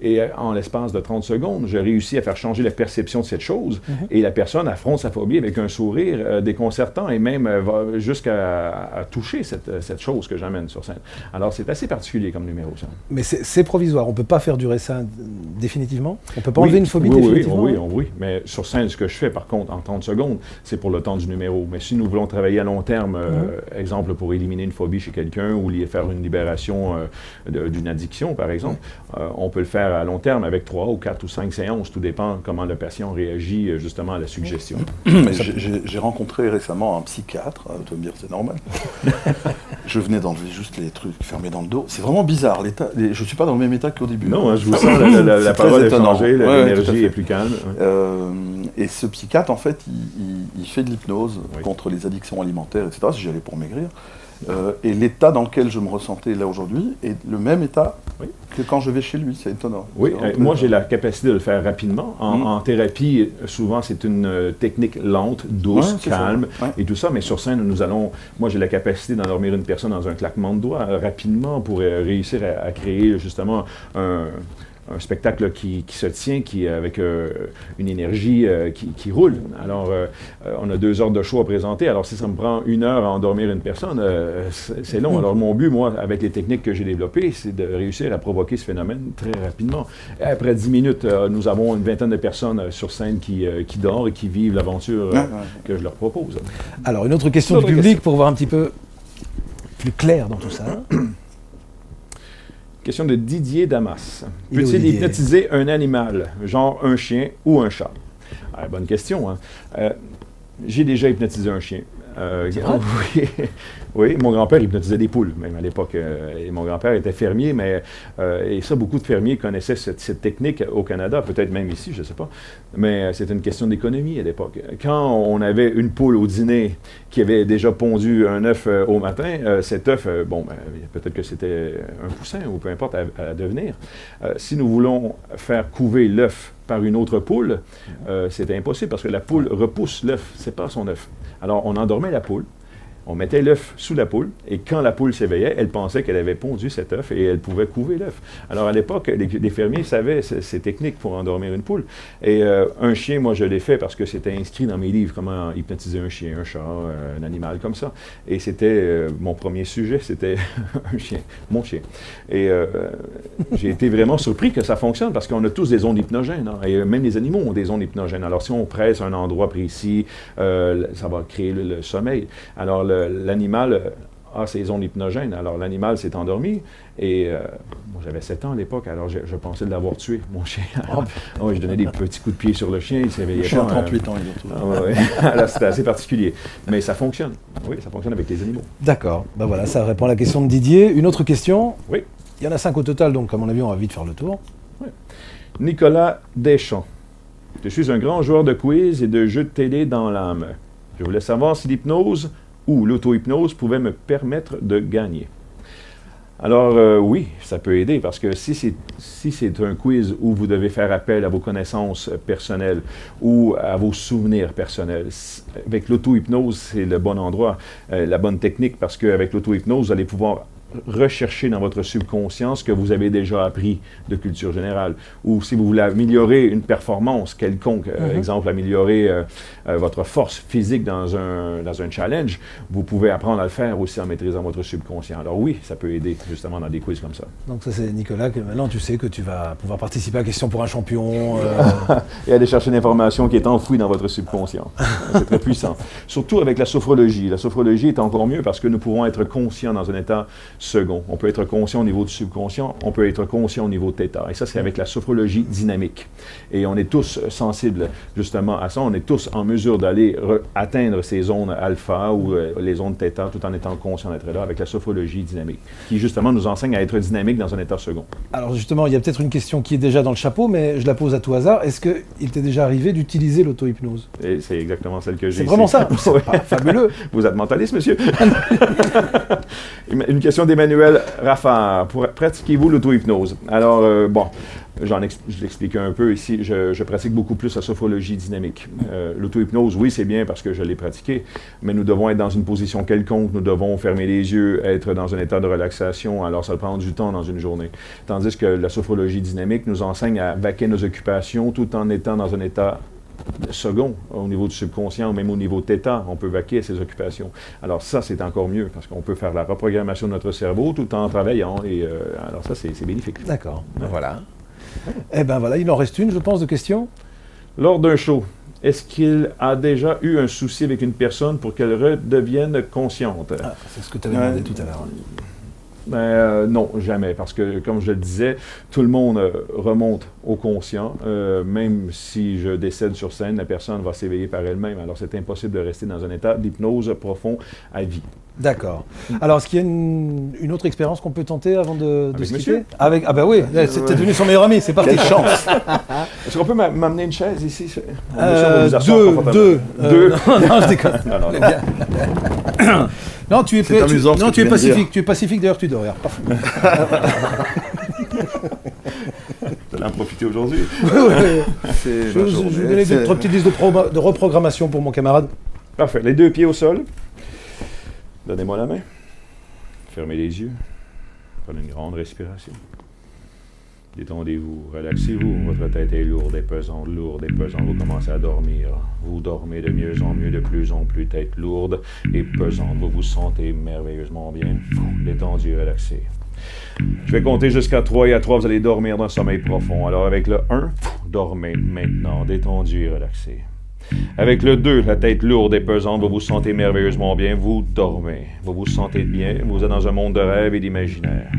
Et en l'espace de 30 secondes, j'ai réussi à faire changer la perception de cette chose. Et la personne affronte sa phobie avec un sourire déconcertant et même va jusqu'à toucher cette chose que j'amène sur scène. Alors, c'est assez particulier comme numéro, ça. Mais c'est provisoire. On ne peut pas faire durer ça définitivement? On ne peut pas enlever une phobie définitivement? Oui. Mais sur scène, ce que je fais, par contre, en 30 secondes, c'est pour le temps du numéro. Mais si nous voulons travailler à long terme, exemple, pour éliminer une phobie chez quelqu'un ou faire une libération d'une addiction, par exemple, on peut le faire à long terme avec 3 ou 4 ou 5 séances. Tout dépend comment le patient réagit justement à la suggestion. J'ai rencontré récemment un psychiatre. Tu vas me dire, c'est normal. Je venais d'enlever juste les trucs fermés dans le dos. C'est vraiment bizarre. Je ne suis pas dans le même état qu'au début. Non, je vous sens la parole est changée, l'énergie est plus calme. Et ce psychiatre, en fait, il fait de l'hypnose contre les addictions alimentaires, etc. Si j'y allais pour maigrir. Et l'état dans lequel je me ressentais là aujourd'hui est le même état que quand je vais chez lui. C'est étonnant. Oui, moi j'ai la capacité de le faire rapidement. En thérapie, souvent c'est une technique lente, douce, calme et tout ça. Mais sur scène, moi j'ai la capacité d'endormir une personne dans un claquement de doigts rapidement pour réussir à créer justement un spectacle qui se tient, avec une énergie qui roule. Alors, on a 2 heures de show à présenter. Alors, si ça me prend 1 heure à endormir une personne, c'est long. Alors, mon but, moi, avec les techniques que j'ai développées, c'est de réussir à provoquer ce phénomène très rapidement. Et après 10 minutes, nous avons une vingtaine de personnes sur scène qui dorment et qui vivent l'aventure que je leur propose. Alors, une autre question du public pour voir un petit peu plus clair dans tout ça. Question de Didier Damas. Peut-il hypnotiser un animal, genre un chien ou un chat? Bonne question. J'ai déjà hypnotisé un chien. Oui, mon grand-père hypnotisait des poules, même à l'époque. Et mon grand-père était fermier, et ça, beaucoup de fermiers connaissaient cette technique au Canada, peut-être même ici, je ne sais pas. Mais c'était une question d'économie à l'époque. Quand on avait une poule au dîner qui avait déjà pondu un œuf au matin, cet œuf, peut-être que c'était un poussin ou peu importe à devenir. Si nous voulons faire couver l'œuf par une autre poule, c'était impossible parce que la poule repousse l'œuf, c'est pas son œuf. Alors, on endormait la poule, on mettait l'œuf sous la poule, et quand la poule s'éveillait, elle pensait qu'elle avait pondu cet œuf et elle pouvait couver l'œuf. Alors, à l'époque, les fermiers savaient ces techniques pour endormir une poule. Et un chien, moi, je l'ai fait parce que c'était inscrit dans mes livres, comment hypnotiser un chien, un chat, un animal comme ça. Et c'était mon premier sujet, c'était un chien, mon chien. Et j'ai été vraiment surpris que ça fonctionne parce qu'on a tous des ondes hypnogènes, et même les animaux ont des ondes hypnogènes. Alors, si on presse un endroit précis, ça va créer le sommeil. Alors, l'animal a ses ondes hypnogènes. Alors, l'animal s'est endormi. Et moi, j'avais 7 ans à l'époque, alors je pensais de l'avoir tué, mon chien. Je donnais des petits coups de pied sur le chien, il s'éveillait pas. Le chien a 38 ans, il est tout. Alors, c'était assez particulier. Mais ça fonctionne. Oui, ça fonctionne avec les animaux. D'accord. Voilà, ça répond à la question de Didier. Une autre question? Oui. Il y en a 5 au total, donc à mon avis, on va vite faire le tour. Oui. Nicolas Deschamps. Je suis un grand joueur de quiz et de jeux de télé dans l'âme. Je voulais savoir si l'hypnose ou l'auto-hypnose pouvait me permettre de gagner. Alors, oui, ça peut aider, parce que si c'est un quiz où vous devez faire appel à vos connaissances personnelles ou à vos souvenirs personnels, avec l'auto-hypnose, c'est le bon endroit, la bonne technique, parce qu'avec l'auto-hypnose, vous allez pouvoir rechercher dans votre subconscient ce que vous avez déjà appris de culture générale. Ou si vous voulez améliorer une performance quelconque, exemple, améliorer votre force physique dans un challenge, vous pouvez apprendre à le faire aussi en maîtrisant votre subconscient. Alors oui, ça peut aider justement dans des quiz comme ça. Donc ça c'est Nicolas, que maintenant tu sais que tu vas pouvoir participer à Question pour un champion. Et aller chercher une information qui est enfouie dans votre subconscient. C'est très puissant. Surtout avec la sophrologie. La sophrologie est encore mieux parce que nous pourrons être conscients dans un état second. On peut être conscient au niveau du subconscient, on peut être conscient au niveau θ. Et ça, c'est avec la sophrologie dynamique. Et on est tous sensibles justement à ça. On est tous en mesure d'aller atteindre ces zones alpha ou les zones θ tout en étant conscient d'être là avec la sophrologie dynamique, qui justement nous enseigne à être dynamique dans un état second. Alors justement, il y a peut-être une question qui est déjà dans le chapeau, mais je la pose à tout hasard. Est-ce qu'il t'est déjà arrivé d'utiliser l'auto-hypnose? Et c'est exactement celle que j'ai. C'est vraiment ça? C'est pas fabuleux. Vous êtes mentaliste, monsieur? Une question d'Emmanuel Raffard. Pratiquez-vous l'auto-hypnose? Alors, bon, je l'explique un peu ici. Je pratique beaucoup plus la sophrologie dynamique. L'auto-hypnose, oui, c'est bien parce que je l'ai pratiqué, mais nous devons être dans une position quelconque. Nous devons fermer les yeux, être dans un état de relaxation. Alors, ça prend du temps dans une journée. Tandis que la sophrologie dynamique nous enseigne à vaquer nos occupations tout en étant dans un état second, au niveau du subconscient, ou même au niveau θ, on peut vaquer à ses occupations. Alors ça, c'est encore mieux, parce qu'on peut faire la reprogrammation de notre cerveau tout en travaillant, et alors ça, c'est bénéfique. D'accord, voilà. Eh bien voilà, il en reste une, je pense, de questions. Lors d'un show, est-ce qu'il a déjà eu un souci avec une personne pour qu'elle redevienne consciente? Ah, c'est ce que tu avais demandé tout à l'heure. Non, jamais, parce que, comme je le disais, tout le monde remonte au conscient. Même si je décède sur scène, la personne va s'éveiller par elle-même. Alors, c'est impossible de rester dans un état d'hypnose profond à vie. D'accord. Alors, est-ce qu'il y a une autre expérience qu'on peut tenter avant de se monsieur? quitter? Ah ben oui, c'était devenu son meilleur ami, c'est parti. Quelle chance! Est-ce qu'on peut m'amener une chaise ici? Deux. Non, je déconne. Non, tu es amusant, non, tu es viens de pacifique. dire. Tu es pacifique, d'ailleurs, tu dors. Regarde, parfait. Vous allez en profiter aujourd'hui. Je vais vous donner deux, trois petites listes de reprogrammation pour mon camarade. Parfait. Les deux pieds au sol. Donnez-moi la main. Fermez les yeux. Prenez une grande respiration. Détendez-vous, relaxez-vous. Votre tête est lourde et pesante, Vous commencez à dormir. Vous dormez de mieux en mieux, de plus en plus, tête lourde et pesante. Vous vous sentez merveilleusement bien. Détendu, relaxé. Je vais compter jusqu'à 3 et à 3, vous allez dormir d'un sommeil profond. Alors avec le 1, dormez maintenant, détendu et relaxé. Avec le 2, la tête lourde et pesante, vous vous sentez merveilleusement bien, vous dormez. Vous vous sentez bien, vous êtes dans un monde de rêve et d'imaginaire.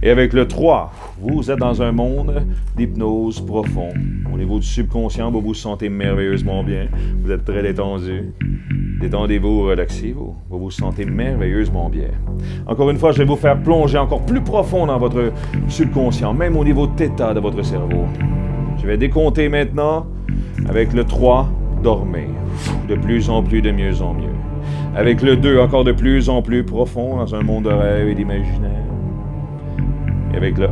Et avec le 3, vous êtes dans un monde d'hypnose profond. Au niveau du subconscient, vous vous sentez merveilleusement bien, vous êtes très détendu. Détendez-vous, relaxez-vous, vous vous sentez merveilleusement bien. Encore une fois, je vais vous faire plonger encore plus profond dans votre subconscient, même au niveau θ de votre cerveau. Je vais décompter maintenant. Avec le 3, dormez. De plus en plus, de mieux en mieux. Avec le 2, encore de plus en plus profond dans un monde de rêve et d'imaginaire. Et avec le 1,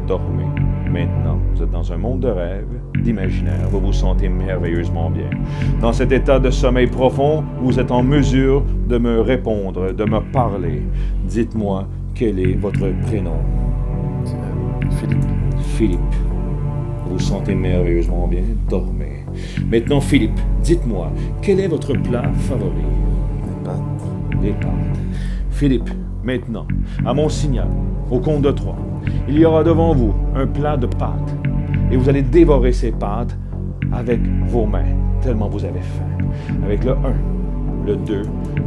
dormez. Maintenant, vous êtes dans un monde de rêve, d'imaginaire. Vous vous sentez merveilleusement bien. Dans cet état de sommeil profond, vous êtes en mesure de me répondre, de me parler. Dites-moi, quel est votre prénom? Philippe. Philippe. Vous vous sentez merveilleusement bien, dormez. Maintenant, Philippe, dites-moi, quel est votre plat favori? Les pâtes. Les pâtes. Philippe, maintenant, à mon signal, au compte de 3, il y aura devant vous un plat de pâtes. Et vous allez dévorer ces pâtes avec vos mains, tellement vous avez faim. Avec le 1, le 2,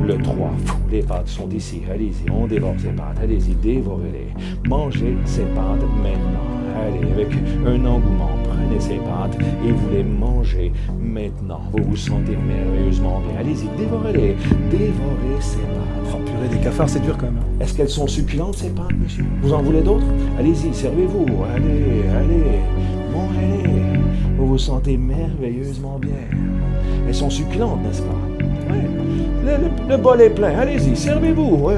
le 3. Les pâtes sont ici. Allez-y, on dévore ces pâtes. Allez-y, dévorez-les. Mangez ces pâtes maintenant. Allez, avec un engouement, prenez ces pâtes et vous les mangez maintenant. Vous vous sentez merveilleusement bien. Allez-y, dévorez-les. Dévorez ces pâtes. Oh purée, des cafards, c'est dur quand même. Est-ce qu'elles sont succulentes, ces pâtes, monsieur? Vous en voulez d'autres? Allez-y, servez-vous. Allez, allez. Mangez-les. Vous vous sentez merveilleusement bien. Elles sont succulentes, n'est-ce pas? Oui. Le bol est plein. Allez-y, servez-vous. Oui.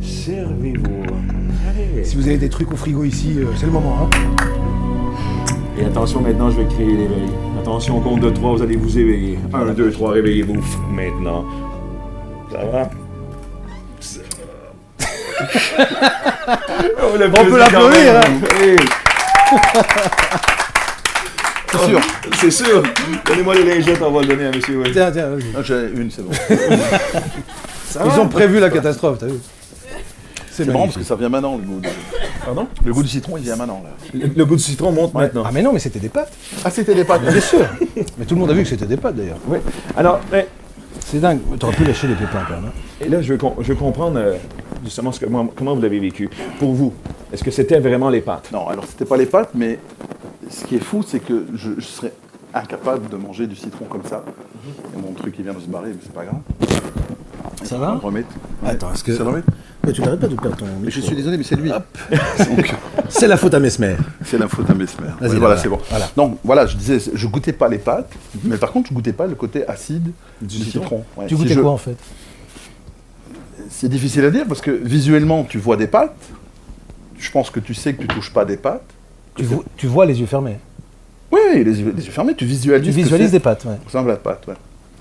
Servez-vous. Allez. Si vous avez des trucs au frigo ici, c'est le moment. Hein. Et attention, maintenant, je vais créer l'éveil. Attention, au compte de 3, vous allez vous éveiller. 1, 2, 3, réveillez-vous. Maintenant. Ça va? On peut l'applaudir, hein? Oui. C'est sûr. C'est sûr. Donnez-moi les lingettes, on va le donner à monsieur. Oui. Tiens, vas-y. Ah, j'ai une, c'est bon. Ils ont prévu la catastrophe, t'as vu? C'est marrant parce que ça vient maintenant, le goût. Pardon? Le goût du citron, il vient maintenant, là. Le goût du citron monte maintenant. Ah mais non, mais c'était des pâtes. Ah, c'était des pâtes. Bien sûr. Mais tout le monde a vu que c'était des pâtes, d'ailleurs. Oui. Alors, C'est dingue. T'aurais pu lâcher les pépins, quand même. Hein. Et là, je veux comprendre justement comment vous l'avez vécu. Pour vous, est-ce que c'était vraiment les pâtes? Non, alors c'était pas les pâtes, mais ce qui est fou, c'est que je serais incapable de manger du citron comme ça. Et mon truc, il vient de se barrer, mais c'est pas grave. Ça va? Attends, est-ce que... Ça va? Mais tu n'arrêtes pas de perdre ton micro. Mais je suis désolé, mais c'est lui. C'est la faute à Mesmer. C'est la faute à Mesmer. Vas-y, voilà, c'est bon. Voilà. Donc voilà, je disais, je goûtais pas les pâtes, mais par contre, je goûtais pas le côté acide du citron. Ouais. Tu goûtais quoi en fait? C'est difficile à dire parce que visuellement, tu vois des pâtes. Je pense que tu sais que tu touches pas des pâtes. Tu vois les yeux fermés. Oui, les yeux fermés, tu visualises. Tu visualises des pâtes, ouais. Ça ressemble à des pâtes, ouais.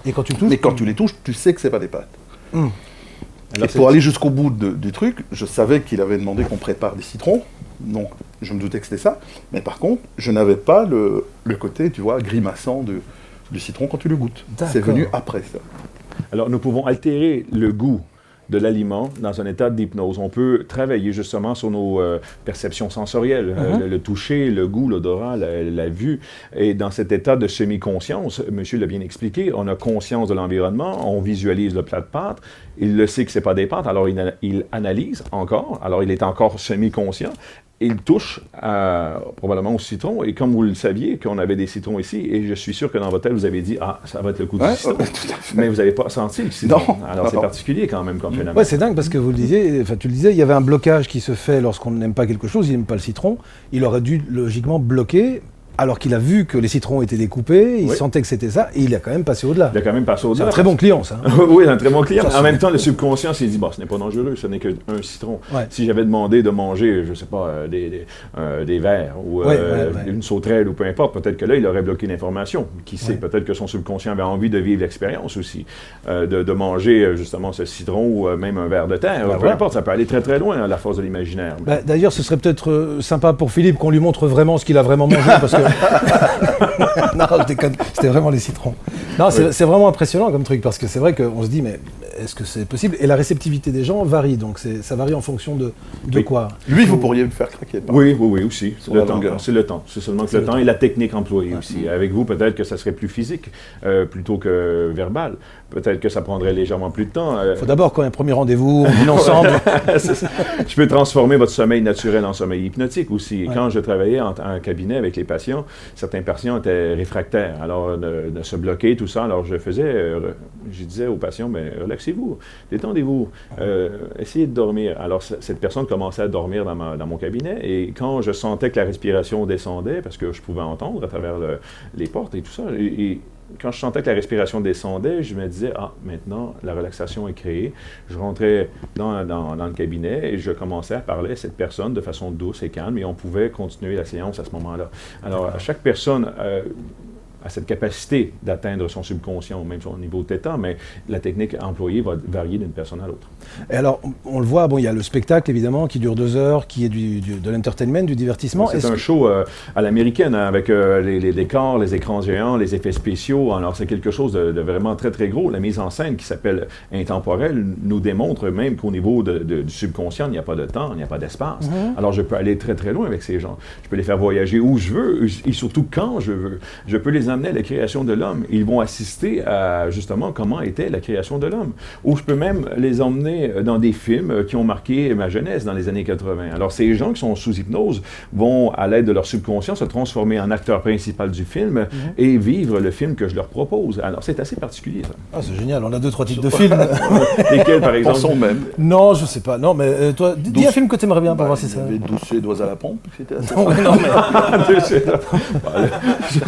Et quand tu touches. Mais quand tu les touches, tu sais que c'est pas des pâtes. Alors, et pour aller jusqu'au bout du truc, je savais qu'il avait demandé qu'on prépare des citrons, donc je me doutais que c'était ça. Mais par contre, je n'avais pas le côté, tu vois, grimaçant du citron quand tu le goûtes. C'est venu après ça. Alors, nous pouvons altérer le goût de l'aliment dans un état d'hypnose. On peut travailler justement sur nos perceptions sensorielles, le toucher, le goût, l'odorat, la vue. Et dans cet état de semi-conscience, monsieur l'a bien expliqué, on a conscience de l'environnement, on visualise le plat de pâtes, il le sait que c'est pas des pâtes, alors il analyse encore, alors il est encore semi-conscient. Il touche probablement au citron, et comme vous le saviez, qu'on avait des citrons ici, et je suis sûr que dans votre tête, vous avez dit « Ah, ça va être le coup du citron ». Mais vous n'avez pas senti le citron. Non. Alors c'est particulier quand même comme phénomène. Ouais, c'est dingue parce que vous le disiez, enfin tu le disais, il y avait un blocage qui se fait lorsqu'on n'aime pas quelque chose, il n'aime pas le citron, il aurait dû logiquement bloquer. Alors qu'il a vu que les citrons étaient découpés, il sentait que c'était ça, et il a quand même passé au-delà. Il a quand même passé au-delà. C'est un très bon client, ça. Oui, un très bon client. En même temps, le subconscient s'est dit, bah, ce n'est pas dangereux, ce n'est qu'un citron. Ouais. Si j'avais demandé de manger, je ne sais pas, des verres ou une sauterelle ou peu importe, peut-être que là, il aurait bloqué l'information. Qui sait, peut-être que son subconscient avait envie de vivre l'expérience aussi, de manger justement ce citron ou même un verre de terre. Peu importe, ça peut aller très très loin, la force de l'imaginaire. D'ailleurs, ce serait peut-être sympa pour Philippe qu'on lui montre vraiment ce qu'il a vraiment mangé, parce que... Non, je déconne, c'était vraiment les citrons. Non, c'est vraiment impressionnant comme truc, parce que c'est vrai qu'on se dit, mais est-ce que c'est possible? Et la réceptivité des gens varie, donc ça varie en fonction de quoi? Lui, vous pourriez me faire craquer. Oui, aussi. C'est le temps. C'est le temps. C'est seulement que le temps et la technique employée aussi. Avec vous, peut-être que ça serait plus physique plutôt que verbal. Peut-être que ça prendrait légèrement plus de temps. Il faut d'abord qu'on ait un premier rendez-vous, on dîne ensemble. Je peux transformer votre sommeil naturel en sommeil hypnotique aussi. Ouais. Quand je travaillais en cabinet avec les patients, certains patients étaient réfractaires. Alors, de se bloquer, tout ça. Alors, je disais aux patients, mais relaxez-vous, détendez-vous, essayez de dormir. Alors, cette personne commençait à dormir dans mon cabinet, et quand je sentais que la respiration descendait, parce que je pouvais entendre à travers les portes et tout ça, et quand je sentais que la respiration descendait, je me disais, ah, maintenant, la relaxation est créée. Je rentrais dans le cabinet et je commençais à parler à cette personne de façon douce et calme, et on pouvait continuer la séance à ce moment-là. Alors, chaque personne a cette capacité d'atteindre son subconscient, même son niveau θ, mais la technique employée va varier d'une personne à l'autre. Et alors, on le voit, bon, il y a le spectacle, évidemment, qui dure 2 heures, qui est de l'entertainment, du divertissement. C'est un show à l'américaine, hein, avec les décors, les écrans géants, les effets spéciaux. Alors, c'est quelque chose de vraiment très, très gros. La mise en scène, qui s'appelle intemporelle, nous démontre même qu'au niveau du subconscient, il n'y a pas de temps, il n'y a pas d'espace. Alors, je peux aller très, très loin avec ces gens. Je peux les faire voyager où je veux, et surtout quand je veux. Je peux les emmener à la création de l'homme. Ils vont assister à, justement, comment était la création de l'homme. Ou je peux même les emmener dans des films qui ont marqué ma jeunesse dans les années 80. Alors, ces gens qui sont sous hypnose vont, à l'aide de leur subconscient, se transformer en acteur principal du film et vivre le film que je leur propose. Alors, c'est assez particulier, ça. Ah, c'est génial. On a 2-3 types de films. Lesquels, par exemple? Pensons même. Non, je sais pas. Non, mais toi, dis un film que tu aimerais bien pour voir si ça... Il y avait 12 Suédoises à la pompe, c'était assez non, mais...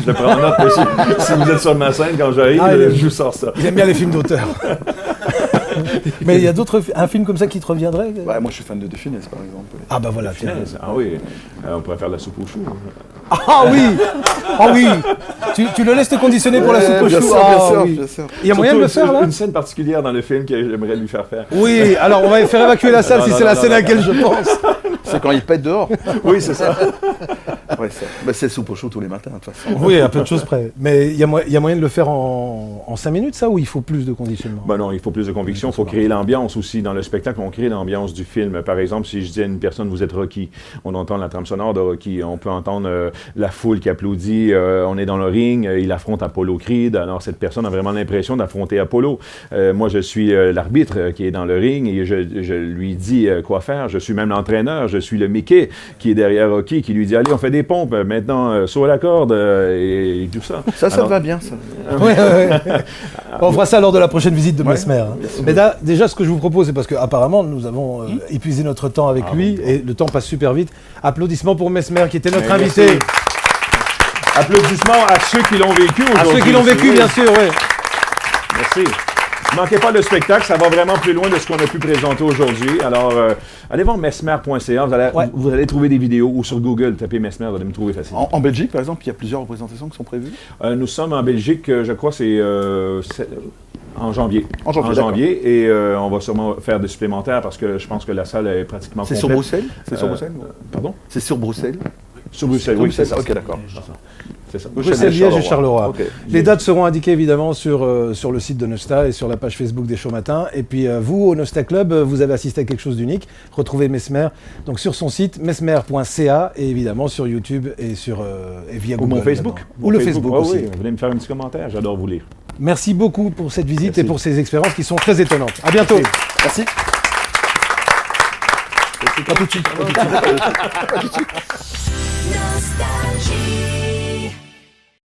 Je le prends en note, monsieur. Si vous êtes sur ma scène, quand j'arrive, je vous sors ça. Il aime bien les films d'auteur. Mais il y a un film comme ça qui te reviendrait? Ouais, moi je suis fan de De Funès, par exemple. Ah bah voilà. Ah oui, on pourrait faire de la soupe aux choux. Ah oui! Ah oui! Tu le laisses te conditionner pour la soupe aux choux? Bien sûr. Il y a moyen de le faire, là? Une scène particulière dans le film que j'aimerais lui faire faire. Oui, alors on va faire évacuer la salle si c'est la scène à laquelle je pense. C'est quand il pète dehors. Oui, c'est ça. Ouais, c'est soupe au chaud tous les matins, de toute façon. Oui, à peu de choses près. Mais il y a moyen de le faire en 5 minutes, ça, ou il faut plus de conditionnement? Ben non, il faut plus de conviction. Il faut créer l'ambiance aussi. Dans le spectacle, on crée l'ambiance du film. Par exemple, si je dis à une personne, vous êtes Rocky, on entend la trame sonore de Rocky. On peut entendre la foule qui applaudit. On est dans le ring, il affronte Apollo Creed. Alors, cette personne a vraiment l'impression d'affronter Apollo. Moi, je suis l'arbitre qui est dans le ring et je lui dis quoi faire. Je suis même l'entraîneur. Je suis le Mickey qui est derrière Rocky, qui lui dit, allez, on fait des pompes. Maintenant, saut à la corde et tout ça. Ça te va bien, ça. Ouais. On fera ça lors de la prochaine visite de Mesmer. Hein. Mais déjà, ce que je vous propose, c'est parce qu'apparemment, nous avons épuisé notre temps avec lui, et le temps passe super vite. Applaudissements pour Mesmer, qui était notre invité. Applaudissements à ceux qui l'ont vécu aujourd'hui. À ceux qui l'ont vécu, bien sûr, oui. Merci. Ne manquez pas le spectacle, ça va vraiment plus loin de ce qu'on a pu présenter aujourd'hui. Alors, allez voir mesmer.ca, vous allez trouver des vidéos, ou sur Google, tapez Mesmer, vous allez me trouver facilement. En Belgique, par exemple, il y a plusieurs représentations qui sont prévues? Nous sommes en Belgique, je crois, c'est en janvier. En janvier, et on va sûrement faire des supplémentaires parce que je pense que la salle est pratiquement complète. C'est sur Bruxelles? C'est sur Bruxelles? Pardon? C'est sur Bruxelles? Sur Bruxelles, oui, c'est ça. Ok, d'accord. C'est ça. Bruxelles, Liège et Charleroi. Okay. Les dates seront indiquées évidemment sur le site de Nosta et sur la page Facebook des Chauds Matins. Et puis vous, au Nosta Club, vous avez assisté à quelque chose d'unique. Retrouvez Mesmer donc sur son site mesmer.ca et évidemment sur YouTube et via Google. Ou mon Facebook. Ou le Facebook aussi. Oui, vous venez me faire un petit commentaire, j'adore vous lire. Merci beaucoup pour cette visite et pour ces expériences qui sont très étonnantes. À bientôt. Merci. Pas tout de suite. Nostalgie.